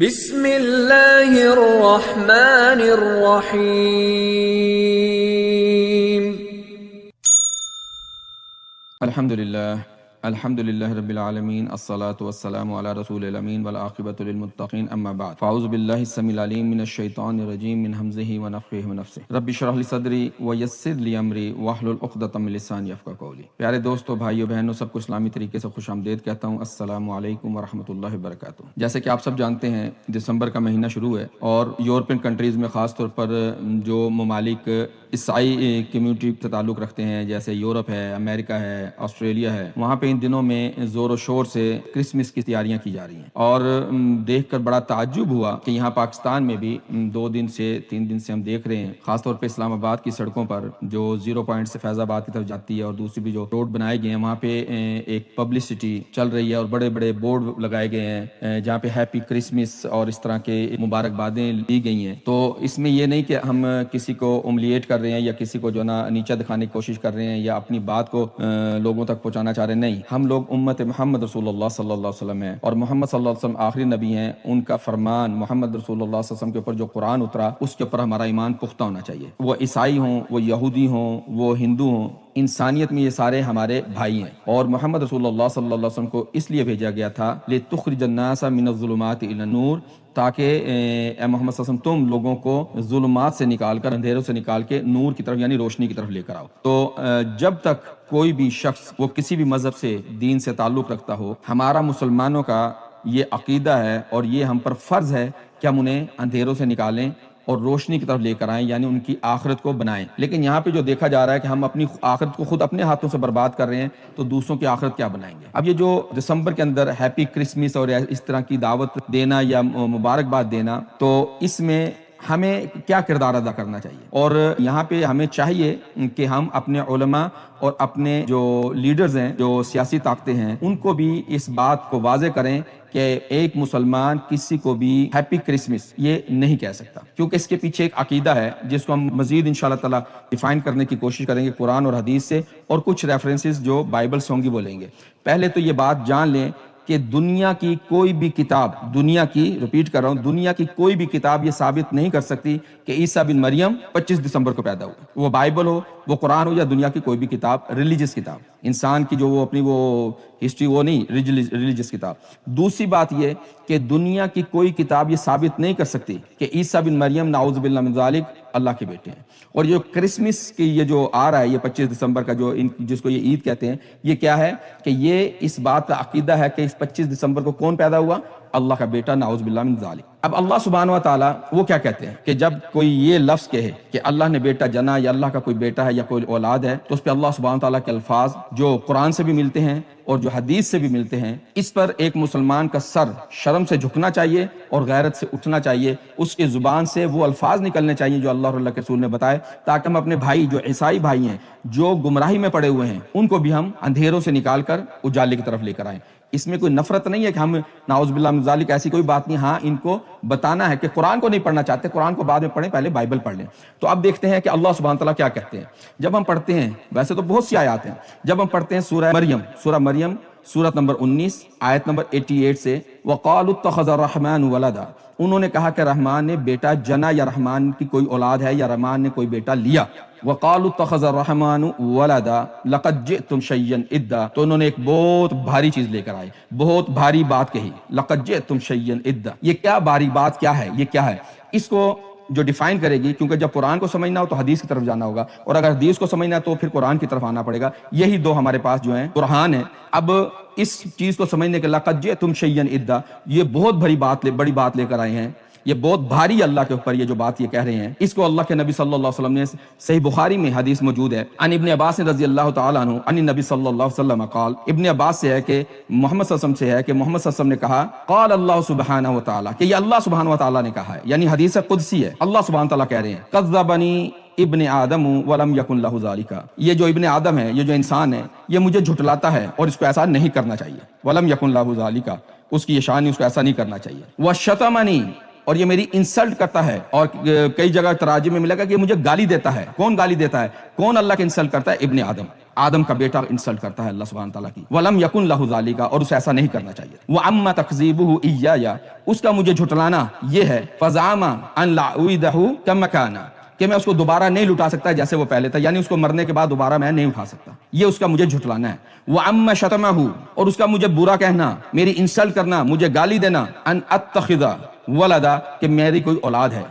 بسم اللہ الرحمن الرحیم۔ الحمد للہ رب العالمین، الصلاۃ والسلام علی رسول الامین والعاقبۃ للمتقین، اما بعد فاعوذ باللہ السمیع العلیم من الشیطان الرجیم من ہمزہ ونفخہ ونفثہ، رب اشرح لی صدری ویسر لی امری واحلل عقدۃ من لسانی یفقہوا قولی۔ پیارے دوستو، بھائیو بہنوں، سب کو اسلامی طریقے سے خوش آمدید کہتا ہوں۔ السلام علیکم ورحمۃ اللہ وبرکاتہ۔ جیسے کہ آپ سب جانتے ہیں، دسمبر کا مہینہ شروع ہے اور یورپین کنٹریز میں خاص طور پر جو ممالک عیسائی کمیونٹی سے تعلق رکھتے ہیں، جیسے یورپ ہے، امریکہ ہے، آسٹریلیا ہے، وہاں پہ ان دنوں میں زور و شور سے کرسمس کی تیاریاں کی جا رہی ہیں، اور دیکھ کر بڑا تعجب ہوا کہ یہاں پاکستان میں بھی 2 دن سے ہم دیکھ رہے ہیں، خاص طور پہ اسلام آباد کی سڑکوں پر جو 0 پوائنٹ سے فیض آباد کی طرف جاتی ہے، اور دوسری بھی جو روڈ بنائے گئے ہیں، وہاں پہ ایک پبلسٹی چل رہی ہے اور بڑے بڑے بورڈ لگائے گئے ہیں جہاں پہ ہیپی کرسمس اور اس طرح کے مبارکبادیں دی گئی ہیں۔ تو اس میں یہ نہیں کہ ہم کسی کو املیٹ کر رہے ہیں یا کسی کو جو نا نیچا دکھانے کی کوشش کر رہے ہیں یا اپنی بات کو لوگوں تک پہنچانا چاہ رہے ہیں، نہیں، ہم لوگ امت محمد رسول اللہ صلی اللہ علیہ وسلم ہیں، اور محمد صلی اللہ علیہ وسلم آخری نبی ہیں، ان کا فرمان محمد رسول اللہ صلی اللہ علیہ وسلم کے اوپر جو قرآن اترا اس کے اوپر ہمارا ایمان پختہ ہونا چاہیے۔ وہ عیسائی ہوں، وہ یہودی ہوں، وہ ہندو ہوں، انسانیت میں یہ سارے ہمارے بھائی ہیں، اور محمد رسول اللہ صلی اللہ علیہ وسلم کو اس لیے بھیجا گیا تھا لِتُخْرِجَ النَّاسَ مِنَ الظُّلُمَاتِ إِلَى النُّورِ، تاکہ اے محمد صلی اللہ علیہ وسلم تم لوگوں کو ظلمات سے نکال کر، اندھیروں سے نکال کے نور کی طرف یعنی روشنی کی طرف لے کر آؤ۔ تو جب تک کوئی بھی شخص وہ کسی بھی مذہب سے، دین سے تعلق رکھتا ہو، ہمارا مسلمانوں کا یہ عقیدہ ہے اور یہ ہم پر فرض ہے کہ ہم انہیں اندھیروں سے نکالیں اور روشنی کی طرف لے کر آئیں، یعنی ان کی آخرت کو بنائیں۔ لیکن یہاں پہ جو دیکھا جا رہا ہے کہ ہم اپنی آخرت کو خود اپنے ہاتھوں سے برباد کر رہے ہیں، تو دوسروں کی آخرت کیا بنائیں گے؟ اب یہ جو دسمبر کے اندر ہیپی کرسمس اور اس طرح کی دعوت دینا یا مبارکباد دینا، تو اس میں ہمیں کیا کردار ادا کرنا چاہیے؟ اور یہاں پہ ہمیں چاہیے کہ ہم اپنے علماء اور اپنے جو لیڈرز ہیں، جو سیاسی طاقتیں ہیں، ان کو بھی اس بات کو واضح کریں کہ ایک مسلمان کسی کو بھی ہیپی کرسمس یہ نہیں کہہ سکتا، کیونکہ اس کے پیچھے ایک عقیدہ ہے جس کو ہم مزید انشاءاللہ تعالی ڈیفائن کرنے کی کوشش کریں گے قرآن اور حدیث سے، اور کچھ ریفرنسز جو بائبل سے ہوں گی وہ لیں گے۔ پہلے تو یہ بات جان لیں کہ دنیا کی کوئی بھی کتاب، دنیا کی، ریپیٹ کر رہا ہوں، دنیا کی کوئی بھی کتاب یہ ثابت نہیں کر سکتی کہ عیسیٰ بن مریم 25 دسمبر کو پیدا ہوا، وہ بائبل ہو، وہ قرآن ہو، یا دنیا کی کوئی بھی کتاب، ریلیجس کتاب، انسان کی جو وہ اپنی وہ ہسٹری، وہ نہیں، ریلیجس کتاب۔ دوسری بات یہ کہ دنیا کی کوئی کتاب یہ ثابت نہیں کر سکتی کہ عیسیٰ بن مریم نعوذ باللہ من ذالک اللہ کے بیٹے ہیں۔ اور جو کرسمس کی یہ جو آ رہا ہے، یہ 25 دسمبر کا جو جس کو یہ عید کہتے ہیں، یہ کیا ہے کہ یہ اس بات کا عقیدہ ہے کہ اس 25 دسمبر کو کون پیدا ہوا؟ اللہ کا بیٹا نعوذ باللہ من ذالک۔ اب اللہ سبحانہ و تعالیٰ وہ کیا کہتے ہیں کہ جب کوئی یہ لفظ کہے کہ اللہ نے بیٹا جنا یا اللہ کا کوئی بیٹا ہے یا کوئی اولاد ہے، تو اس پہ اللہ سبحانہ و تعالیٰ کے الفاظ جو قرآن سے بھی ملتے ہیں اور جو حدیث سے بھی ملتے ہیں، اس پر ایک مسلمان کا سر شرم سے جھکنا چاہیے اور غیرت سے اٹھنا چاہیے، اس کے زبان سے وہ الفاظ نکلنے چاہیے جو اللہ اور اللہ کے رسول نے بتائے، تاکہ ہم اپنے بھائی جو عیسائی بھائی ہیں، جو گمراہی میں پڑے ہوئے ہیں، ان کو بھی ہم اندھیروں سے نکال کر اجالے کی طرف لے کر آئیں۔ اس میں کوئی نفرت نہیں ہے کہ ہم نعوذ باللہ من ذالک، ایسی کوئی بات نہیں۔ ہاں، ان کو بتانا ہے کہ قرآن کو نہیں پڑھنا چاہتے، قرآن کو بعد میں پڑھیں، پہلے بائبل پڑھ لیں۔ تو اب دیکھتے ہیں کہ اللہ سبحانہ تعالیٰ کیا کہتے ہیں جب ہم پڑھتے ہیں۔ ویسے تو بہت سی آیات ہیں، جب ہم پڑھتے ہیں سورہ مریم سورت نمبر 19 آیت نمبر 88 سے، وَقَالُوا اتَّخَذَ الرَّحْمَنُ وَلَدًا، انہوں نے کہا کہ رحمان نے بیٹا جنا، یا رحمان کی کوئی اولاد ہے، یا رحمان نے کوئی بیٹا لیا۔ وَقَالُوا اتَّخَذَ الرَّحْمَنُ وَلَدًا لَقَدْ جِئْتُمْ شَيْئًا إِدًّا، تو انہوں نے ایک بہت بھاری چیز لے کر آئے، بہت بھاری بات کہی، لَقَدْ جِئْتُمْ شَيْئًا إِدًّا۔ یہ کیا بھاری بات کیا ہے؟ یہ کیا ہے؟ اس کو جو ڈیفائن کرے گی، کیونکہ جب قرآن کو سمجھنا ہو تو حدیث کی طرف جانا ہوگا، اور اگر حدیث کو سمجھنا ہے تو پھر قرآن کی طرف آنا پڑے گا۔ یہی دو ہمارے پاس جو ہیں قرآن ہے۔ اب اس چیز کو سمجھنے کے لقد جئتم شیئا ادا، یہ بہت بڑی بات لے کر آئے ہیں، یہ بہت بھاری اللہ کے اوپر یہ جو بات یہ کہہ رہے ہیں، اس کو اللہ کے نبی صلی اللہ علیہ وسلم نے، صحیح بخاری میں حدیث موجود ہے، عن ابن عباس رضی اللہ تعالیٰ عنہ عن النبی صلی اللہ علیہ وسلم قال، ابن عباس سے ہے کہ محمد صلی اللہ علیہ وسلم سے ہے کہ محمد صلی اللہ علیہ وسلم نے کہا، قال اللہ سبحانہ و تعالیٰ، کہ یہ اللہ سبحانہ و تعالیٰ نے کہا ہے، یعنی حدیث قدسی ہے، اللہ سبحانہ و تعالیٰ کہہ رہے ہیں، کذبنی ابن آدم ولم یکن لہ ذالک، یہ جو ابن آدم ہے، یہ جو انسان ہے، یہ مجھے جھٹلاتا ہے اور اس کو ایسا نہیں کرنا چاہیے، ولم یکن لہ ذالک، اس کی یہ شان نہیں، اس کو ایسا نہیں کرنا چاہیے، وشتمنی، اور یہ میری انسلٹ کرتا ہے. اور کئی جگہ تراجم میں ملے گا کہ مجھے گالی دیتا ہے. کون گالی دیتا ہے؟ کون اللہ کے انسلٹ کرتا ہے؟ ابن آدم، آدم کا بیٹا انسلٹ کرتا ہے اللہ سبحانہ تعالیٰ کی. وَلَمْ يَكُنْ لَهُ ذَلِكَ، اور اسے ایسا نہیں کرنا چاہیے. وَأَمَّا تَكْذِيبُهُ إِيَّايَ، اس کا مجھے جھٹلانا یہ ہے. فَزَعَمَ أَنْ لَا أُعِيدَهُ كَمَّا كَانَ، کہ میں اس کو دوبارہ نہیں لٹا سکتا جیسے وہ پہلے تھا، یعنی اس کو مرنے کے بعد دوبارہ میں نہیں اٹھا سکتا. یہ اس کا مجھے جھٹلانا ہے. وَأَمَّا شَتَمَهُ، اور اس کا مجھے برا کہنا، میری انسلٹ کرنا، مجھے گالی دینا. أَنْ أَتَّخِذَ وَلَدًا، کہ میری کوئی اولاد ہے.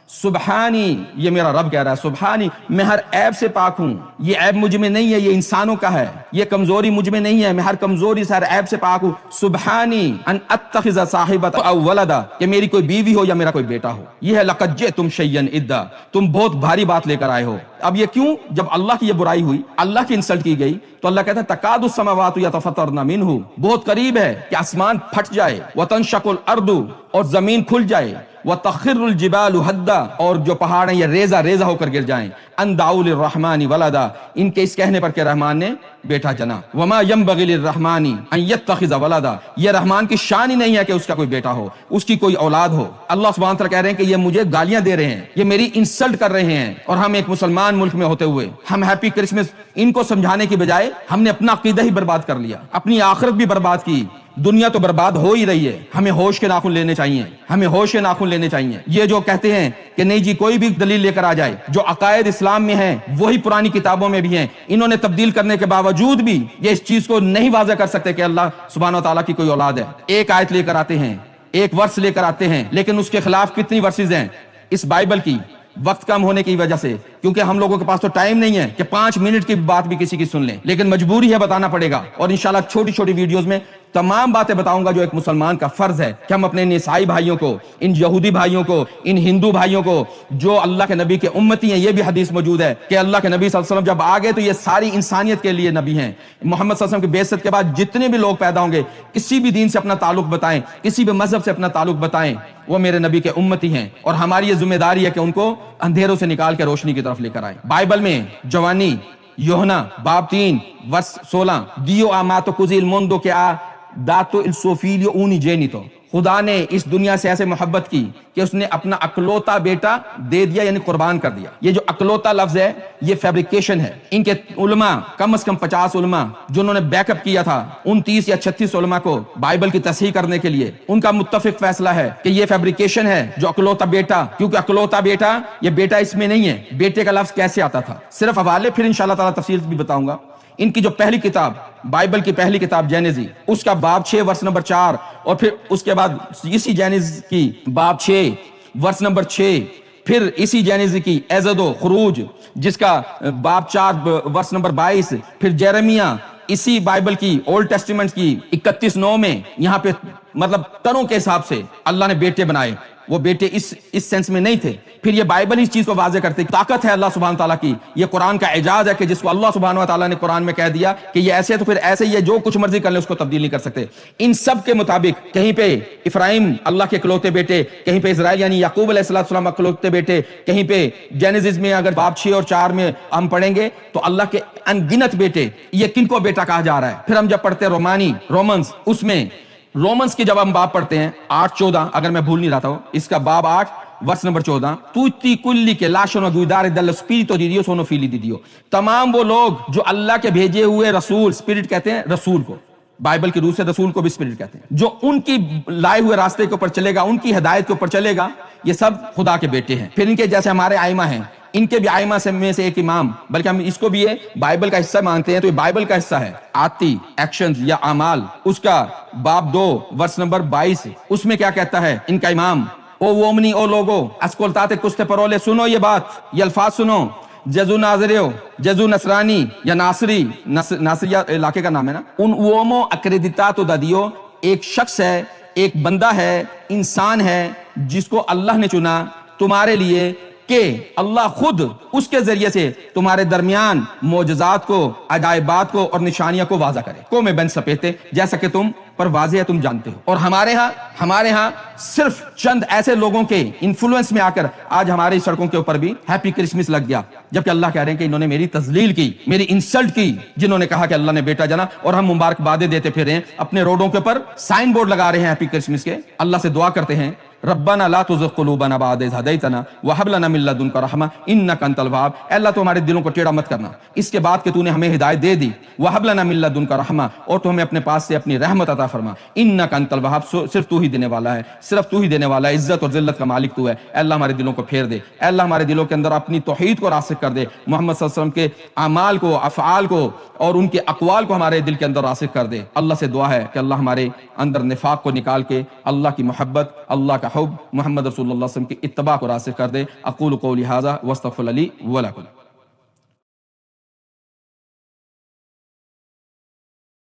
سبحانی، یہ میرا رب کہہ رہا ہے، سبحانی، میں ہر عیب سے پاک ہوں. یہ عیب مجھ میں نہیں ہے، یہ انسانوں کا ہے. یہ کمزوری مجھ میں نہیں ہے، میں ہر کمزوری سے، ہر عیب سے پاک ہوں. سبحانی ان اتخذ صاحبۃ او ولدا، کہ میری کوئی بیوی ہو یا میرا کوئی بیٹا ہو. یہ ہے لقد جئتم شیئا ادا، تم بہت بھاری بات لے کر آئے ہو. اب یہ کیوں؟ جب اللہ کی یہ برائی ہوئی، اللہ کی انسلٹ کی گئی، تو اللہ کہتا ہے تکاد السماوات یتفطرن منہ، بہت قریب ہے کہ آسمان پھٹ جائے. وتنشق الارض، اور زمین کھل جائے. وَتَخِرُّ الْجِبَالُ هَدًّا، اور جو پہاڑ ہیں یہ ریزہ ریزہ ہو کر گر جائیں. أَن دَعَوْا لِلرَّحْمَٰنِ وَلَدًا، ان کے اس کہنے پر کہ رحمان نے بیٹا جنا. وَمَا يَنبَغِي لِلرَّحْمَٰنِ أَن يَتَّخِذَ وَلَدًا، یہ رحمان کی شان ہی نہیں ہے کہ اس کا کوئی بیٹا ہو، اس کی کوئی اولاد ہو. اللہ سبحانہ وتعالیٰ کہہ رہے ہیں کہ یہ مجھے گالیاں دے رہے ہیں، یہ میری انسلٹ کر رہے ہیں. اور ہم ایک مسلمان ملک میں ہوتے ہوئے ہم ہیپی کرسمس ان کو سمجھانے کی بجائے ہم نے اپنا عقیدہ ہی برباد کر لیا، اپنی آخرت بھی برباد کی. دنیا تو برباد ہو ہی رہی ہے. ہمیں ہوش کے ناخن لینے چاہیے، ہمیں ہوش کے ناخن لینے چاہیے. یہ جو کہتے ہیں کہ نہیں جی کوئی بھی دلیل لے کر آ جائے، جو عقائد اسلام میں ہیں وہی پرانی کتابوں میں بھی ہیں، انہوں نے تبدیل کرنے کے باوجود بھی یہ اس چیز کو نہیں واضح کر سکتے کہ اللہ سبحانہ و تعالیٰ کی کوئی اولاد ہے. ایک آیت لے کر آتے ہیں، ایک ورس لے کر آتے ہیں، لیکن اس کے خلاف کتنی ورسز ہیں اس بائبل کی. وقت کم ہونے کی وجہ سے، کیونکہ ہم لوگوں کے پاس تو ٹائم نہیں ہے کہ 5 منٹ کی بات بھی کسی کی سن لیں، لیکن مجبوری ہے، بتانا پڑے گا. اور انشاءاللہ چھوٹی چھوٹی ویڈیوز میں تمام باتیں بتاؤں گا جو ایک مسلمان کا فرض ہے کہ ہم اپنے ان عیسائی بھائیوں کو، ان یہودی بھائیوں کو، ان ہندو بھائیوں کو جو اللہ کے نبی کے امتی ہیں. یہ بھی حدیث موجود ہے کہ اللہ کے نبی صلی اللہ علیہ وسلم جب آگے تو یہ ساری انسانیت کے لیے نبی ہیں. محمد صلی اللہ علیہ وسلم کی بعثت کے بعد جتنے بھی لوگ پیدا ہوں گے، کسی بھی دین سے اپنا تعلق بتائیں، کسی بھی مذہب سے اپنا تعلق بتائیں، وہ میرے نبی کے امتی ہیں. اور ہماری یہ ذمہ داری ہے کہ ان کو اندھیروں سے نکال کے روشنی کی طرف لے کر آئیں. بائبل میں جوانی یوحنا باب 3 ورس 16، دیو آماتو کزی الموندو کہ آ داتو السوفیلیو اونی جینیتو، خدا نے اس دنیا سے ایسے محبت کی کہ اس نے اپنا اکلوتا بیٹا دے دیا، یعنی قربان کر دیا. یہ جو اکلوتا لفظ ہے یہ فیبریکیشن ہے. ان کے علماء کم از کم 50 علماء جنہوں نے بیک اپ کیا تھا 29 یا 36 علماء کو بائبل کی تصحیح کرنے کے لیے، ان کا متفق فیصلہ ہے کہ یہ فیبریکیشن ہے جو اکلوتا بیٹا. کیونکہ اکلوتا بیٹا، یہ بیٹا اس میں نہیں ہے. بیٹے کا لفظ کیسے آتا تھا؟ صرف حوالے پھر انشاءاللہ تعالیٰ تفصیل بھی بتاؤں گا. ان کی جو پہلی کتاب بائبل کی پہلی کتاب جینیزی، اس کا باب 6 ورس نمبر 4، اور پھر اس کے بعد اسی جینیز کی باب 6 ورس نمبر 6، پھر اسی جینیزی کی ایزدو خروج جس کا باب 4 ورس نمبر 22، پھر جیرمیہ اسی بائبل کی اولڈ ٹیسٹیمنٹ کی 31:9 میں. یہاں پہ مطلب ٹنوں کے حساب سے اللہ نے بیٹے بنائے. وہ بیٹے اس سینس میں نہیں تھے. پھر یہ بائبل اس چیز کو واضح کرتے طاقت ہے اللہ سبحانہ تعالیٰ کی. یہ قرآن کا اعجاز ہے کہ جس کو اللہ سبحانہ تعالیٰ نے قرآن میں کہہ دیا کہ یہ ایسے ہے تو پھر ایسے ہی ہے، جو کچھ مرضی کر لیں اس کو تبدیل نہیں کر سکتے. ان سب کے مطابق کہیں پہ افراہیم اللہ کے اکلوتے بیٹے، کہیں پہ اسرائیل یعنی یعقوب علیہ السلام اکلوتے بیٹے، کہیں پہ جینیسس میں اگر باب 6 اور 4 میں ہم پڑھیں گے تو اللہ کے انگنت بیٹے. یہ کن کو بیٹا کہا جا رہا ہے؟ پھر ہم جب پڑھتے ہیں رومنس، اس میں رومنس کی جب ہم باب پڑھتے ہیں 8:14، اگر میں بھول نہیں رہا تھا اس کا باب 8 ورس نمبر 14، توتی کلی کے لاشنو گویدار دل اسپیرٹو دی دیو سونو فیلی دی دیو، تمام وہ لوگ جو اللہ کے بھیجے ہوئے رسول، اسپرٹ کہتے ہیں رسول کو، بائبل کی روح سے رسول کو بھی اسپرٹ کہتے ہیں، جو ان کی لائے ہوئے راستے کے اوپر چلے گا، ان کی ہدایت کے اوپر چلے گا، یہ سب خدا کے بیٹے ہیں. پھر ان کے جیسے ہمارے آئمہ ہیں، ان کے بھی آئمہ سے میں سے ایک امام، بلکہ ہم اس کو بھی یہ بائبل کا حصہ مانتے ہیں، تو یہ بائبل کا حصہ ہے. آتی ایکشنز یا اعمال، اس کا باب 2 ورس نمبر 22، اس میں کیا کہتا ہے ان کا امام؟ او وومنی او لوگو اسکولتاتے کستے پرولے، سنو یہ بات، یہ الفاظ سنو. جزو ناظریو، جزو نصرانی یا ناصری، ناصریہ علاقے کا نام ہے نا، ان اومو اکریدیتاتو دا دیو، ایک شخص ہے، ایک بندہ ہے، انسان ہے جس کو اللہ نے چنا تمہارے لیے کہ اللہ خود اس کے ذریعے سے تمہارے درمیان معجزات کو، عجائبات کو اور نشانیاں کو واضح کرے. کو میں بن سپیتے، جیسا کہ تم پر واضح ہے، تم جانتے ہو. اور ہمارے ہاں صرف چند ایسے لوگوں کے انفلوئنس میں آ کر آج ہماری سڑکوں کے اوپر بھی ہیپی کرسمس لگ گیا، جبکہ اللہ کہہ رہے ہیں کہ انہوں نے میری تذلیل کی، میری انسلٹ کی، جنہوں نے کہا کہ اللہ نے بیٹا جنا، اور ہم مبارکبادیں دیتے پھر رہے ہیں، اپنے روڈوں کے اوپر سائن بورڈ لگا رہے ہیں ہیپی کرسمس کے. اللہ سے دعا کرتے ہیں ربنا لا تزغ قلوبنا بعد إذ هديتنا وهب لنا من لدنك رحمة إنك أنت الوهاب. اے اللہ تو ہمارے دلوں کو ٹیڑھا مت کرنا اس کے بعد کہ تو نے ہمیں ہدایت دے دی. وهب لنا من لدنك رحمة, اور تو ہمیں اپنے پاس سے اپنی رحمت عطا فرما. إنك أنت الوهاب, صرف تو ہی دینے والا ہے, صرف تو ہی دینے والا ہے, عزت اور ذلت کا مالک تو ہے. اے اللہ ہمارے دلوں کو پھیر دے, اے اللہ ہمارے دلوں کے اندر اپنی توحید کو راسخ کر دے, محمد صلی اللہ علیہ وسلم کے اعمال کو, افعال کو اور ان کے اقوال کو ہمارے دل کے اندر راسخ کر دے. اللہ سے دعا ہے کہ اللہ ہمارے اندر نفاق کو نکال کے اللہ کی محبت, اللہ کا حب, محمد رسول اللہ صلی اللہ علیہ وسلم کی اتباع کو راسخ کر دے. اقول قولی ھذا واستغفر لی ولکم.